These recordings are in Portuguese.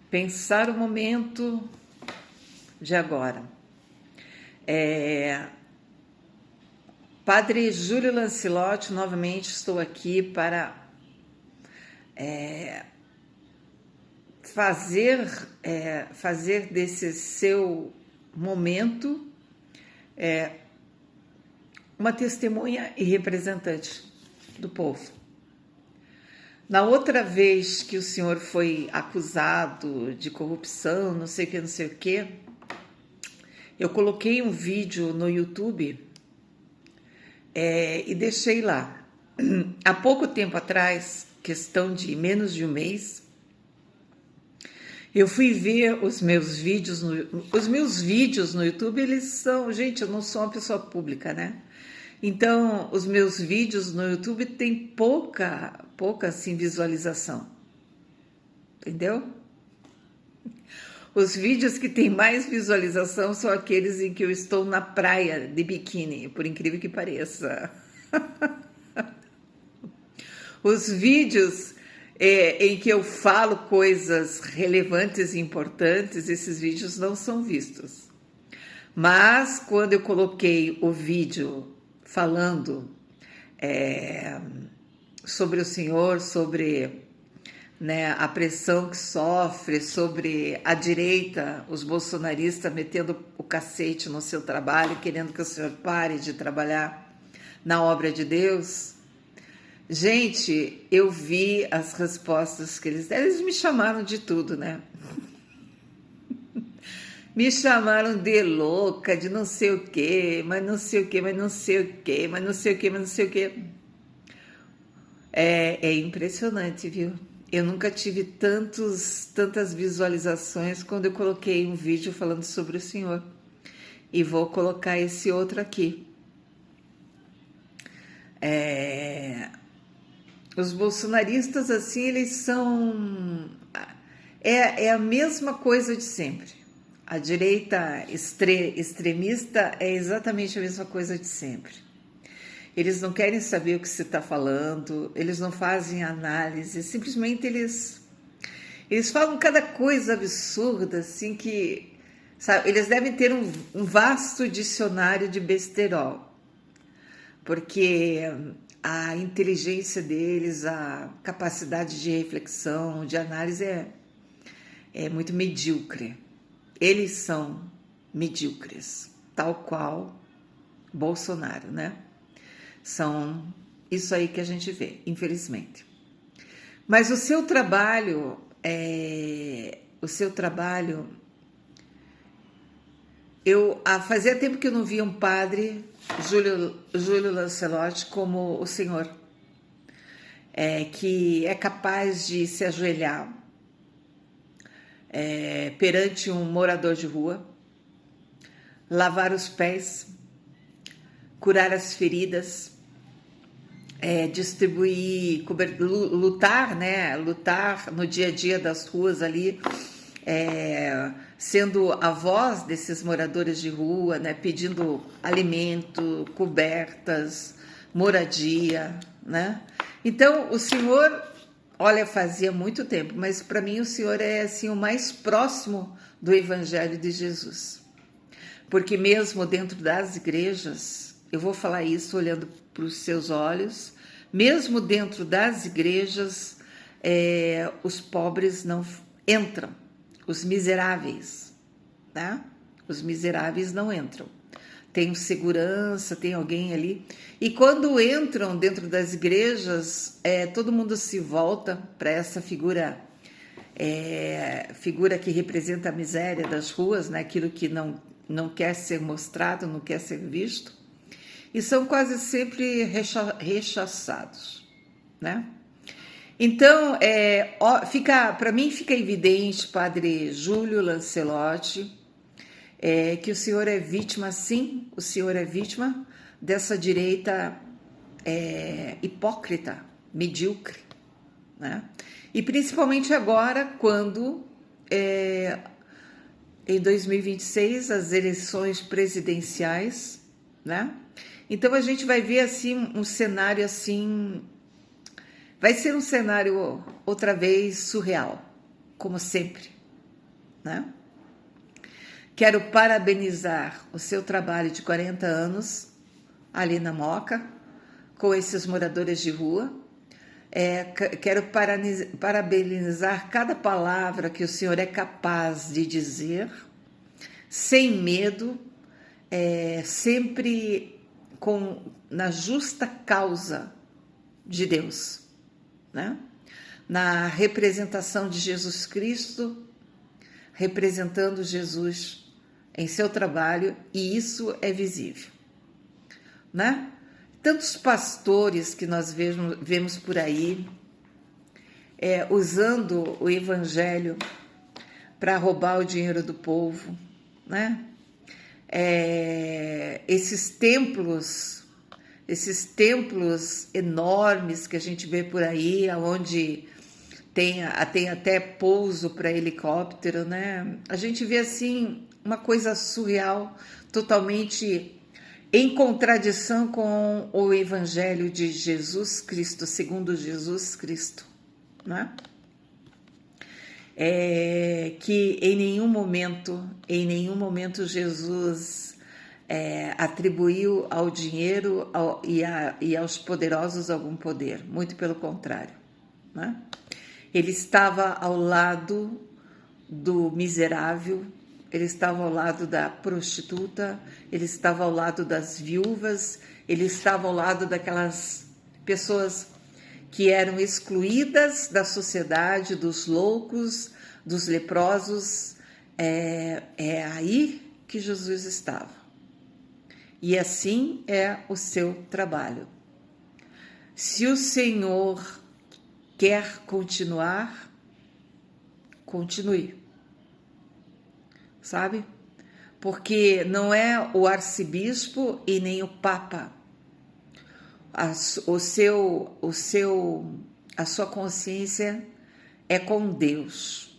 Pensar o momento de agora. Padre Júlio Lancelotti, novamente estou aqui para fazer desse seu momento uma testemunha e representante do povo. Na outra vez que o senhor foi acusado de corrupção, não sei o que, eu coloquei um vídeo no YouTube e deixei lá. Há pouco tempo atrás, questão de menos de um mês, eu fui ver os meus vídeos no YouTube, eles são... Gente, eu não sou uma pessoa pública, né? Então, os meus vídeos no YouTube têm pouca assim, visualização. Entendeu? Os vídeos que têm mais visualização são aqueles em que eu estou na praia de biquíni, por incrível que pareça. Os vídeos em que eu falo coisas relevantes e importantes, esses vídeos não são vistos. Mas quando eu coloquei o vídeo falando sobre o senhor, sobre a pressão que sofre, sobre a direita, os bolsonaristas metendo o cacete no seu trabalho, querendo que o senhor pare de trabalhar na obra de Deus. Gente, eu vi as respostas que eles deram. Eles me chamaram de tudo, né? Me chamaram de louca, de não sei o quê, mas não sei o quê, mas não sei o quê, mas não sei o quê, mas não sei o quê. É impressionante, viu? Eu nunca tive tantas visualizações quando eu coloquei um vídeo falando sobre o senhor. E vou colocar esse outro aqui. Os bolsonaristas, assim, eles são... É a mesma coisa de sempre. A direita extremista é exatamente a mesma coisa de sempre. Eles não querem saber o que você está falando, eles não fazem análise, simplesmente eles falam cada coisa absurda, assim, que... Sabe, eles devem ter um vasto dicionário de besterol, porque a inteligência deles, a capacidade de reflexão, de análise é muito medíocre. Eles são medíocres, tal qual Bolsonaro, né? São isso aí que a gente vê, infelizmente. Mas o seu trabalho, fazia tempo que eu não via um padre, Júlio Lancelotti, como o senhor, que é capaz de se ajoelhar perante um morador de rua, lavar os pés, curar as feridas, distribuir, lutar no dia a dia das ruas ali, sendo a voz desses moradores de rua, né, pedindo alimento, cobertas, moradia, né? Então, o senhor, olha, fazia muito tempo, mas para mim o senhor é assim o mais próximo do Evangelho de Jesus. Porque mesmo dentro das igrejas, eu vou falar isso olhando para os seus olhos, mesmo dentro das igrejas, os pobres não entram, os miseráveis, né? Os miseráveis não entram. Tem segurança, tem alguém ali. E quando entram dentro das igrejas, todo mundo se volta para essa figura que representa a miséria das ruas, né? Aquilo que não quer ser mostrado, não quer ser visto. E são quase sempre rechaçados, né? Então, para mim fica evidente, Padre Júlio Lancelotti, que o senhor é vítima, sim, o senhor é vítima dessa direita hipócrita, medíocre, né? E principalmente agora, quando em 2026 as eleições presidenciais, né? Então a gente vai ver assim um cenário assim, vai ser um cenário outra vez surreal, como sempre, né? Quero parabenizar o seu trabalho de 40 anos ali na Moca, com esses moradores de rua. Quero parabenizar cada palavra que o Senhor é capaz de dizer, sem medo, sempre na justa causa de Deus, né? Na representação de Jesus Cristo, representando Jesus em seu trabalho, e isso é visível, né? Tantos pastores que nós vemos por aí usando o evangelho para roubar o dinheiro do povo, né? Esses templos enormes que a gente vê por aí, onde tem até pouso para helicóptero, né? A gente vê assim uma coisa surreal, totalmente em contradição com o evangelho de Jesus Cristo, segundo Jesus Cristo, né? Que em nenhum momento Jesus atribuiu ao dinheiro e aos poderosos algum poder, muito pelo contrário, né? Ele estava ao lado do miserável, ele estava ao lado da prostituta, ele estava ao lado das viúvas, ele estava ao lado daquelas pessoas que eram excluídas da sociedade, dos loucos, dos leprosos. É aí que Jesus estava. E assim é o seu trabalho. Se o Senhor quer continuar, continue. Sabe? Porque não é o arcebispo e nem o papa. A sua consciência é com Deus,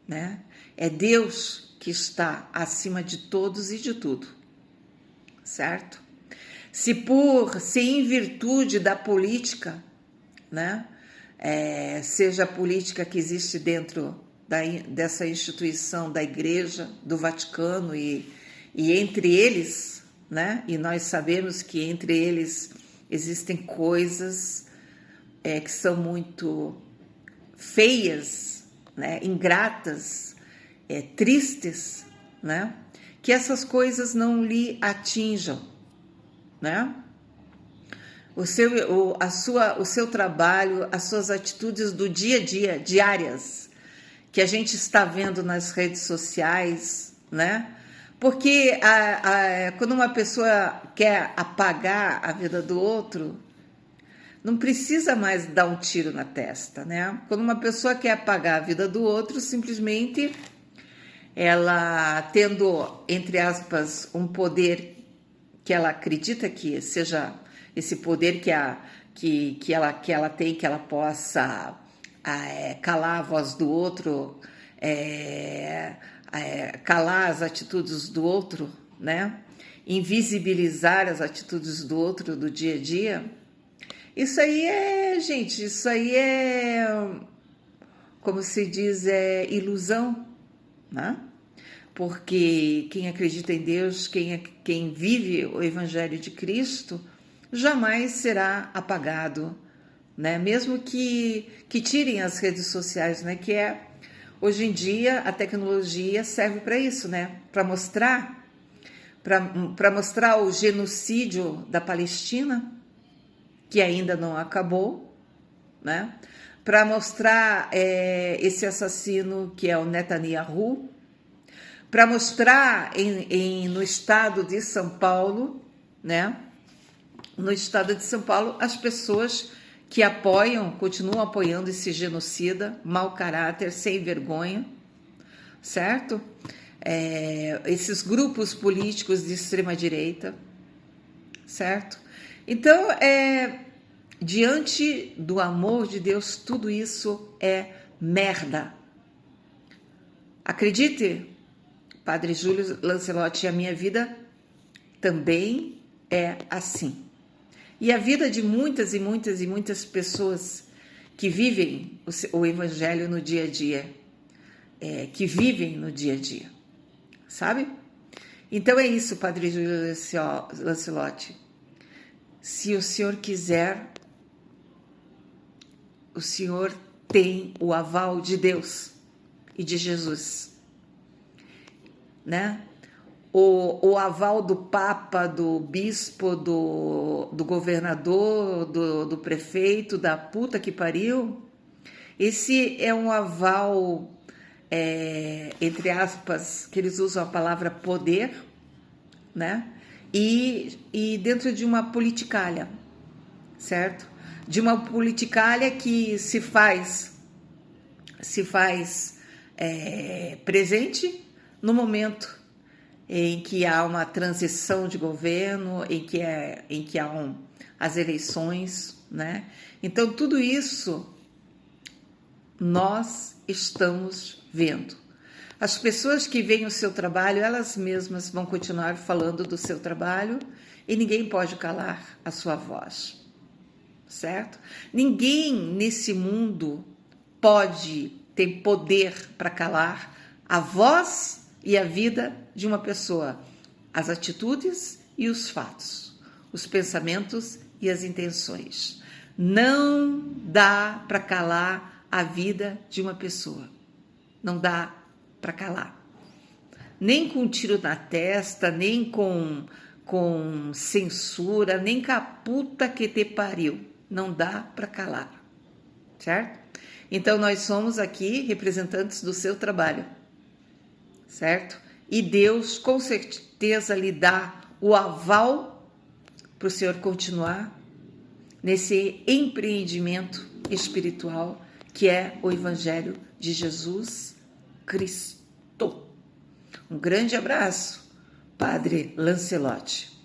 né? É Deus que está acima de todos e de tudo, certo? Se em virtude da política, né? Seja a política que existe dentro dessa instituição da Igreja, do Vaticano e entre eles, né? E nós sabemos que entre eles existem coisas que são muito feias, né? Ingratas, tristes, né? Que essas coisas não lhe atinjam, né? O seu trabalho, as suas atitudes do dia a dia, diárias, que a gente está vendo nas redes sociais, né? Porque quando uma pessoa quer apagar a vida do outro, não precisa mais dar um tiro na testa, né? Quando uma pessoa quer apagar a vida do outro, simplesmente ela tendo, entre aspas, um poder que ela acredita que seja esse poder que ela tem, que ela possa calar a voz do outro, calar as atitudes do outro, né? Invisibilizar as atitudes do outro do dia a dia. Isso aí gente, como se diz, ilusão, né? Porque quem acredita em Deus, quem vive o Evangelho de Cristo, jamais será apagado, né? Mesmo que tirem as redes sociais, né? Hoje em dia a tecnologia serve para isso, né? Para mostrar o genocídio da Palestina, que ainda não acabou, né? Para mostrar esse assassino que é o Netanyahu, para mostrar no estado de São Paulo, né? No estado de São Paulo, as pessoas que continuam apoiando esse genocida, mau caráter, sem vergonha, certo? Esses grupos políticos de extrema direita, certo? Então, diante do amor de Deus, tudo isso é merda. Acredite, Padre Júlio Lancelotti, a minha vida também é assim. E a vida de muitas e muitas e muitas pessoas que vivem o Evangelho no dia a dia. que vivem no dia a dia, sabe? Então é isso, Padre Júlio Lancelotti. Se o senhor quiser, o senhor tem o aval de Deus e de Jesus, né? O aval do Papa, do Bispo, do governador, do prefeito, da puta que pariu. Esse é um aval, entre aspas, que eles usam a palavra poder, né? E dentro de uma politicalha, certo? De uma politicalha que se faz presente no momento em que há uma transição de governo, em que há as eleições, né? Então, tudo isso nós estamos vendo. As pessoas que veem o seu trabalho, elas mesmas vão continuar falando do seu trabalho e ninguém pode calar a sua voz, certo? Ninguém nesse mundo tem poder para calar a voz e a vida de uma pessoa, as atitudes e os fatos, os pensamentos e as intenções. Não dá para calar a vida de uma pessoa. Não dá para calar. Nem com um tiro na testa, nem com censura, nem com a puta que te pariu. Não dá para calar, certo? Então, nós somos aqui representantes do seu trabalho, certo? E Deus, com certeza, lhe dá o aval para o senhor continuar nesse empreendimento espiritual que é o Evangelho de Jesus Cristo. Um grande abraço, Padre Lancelotti.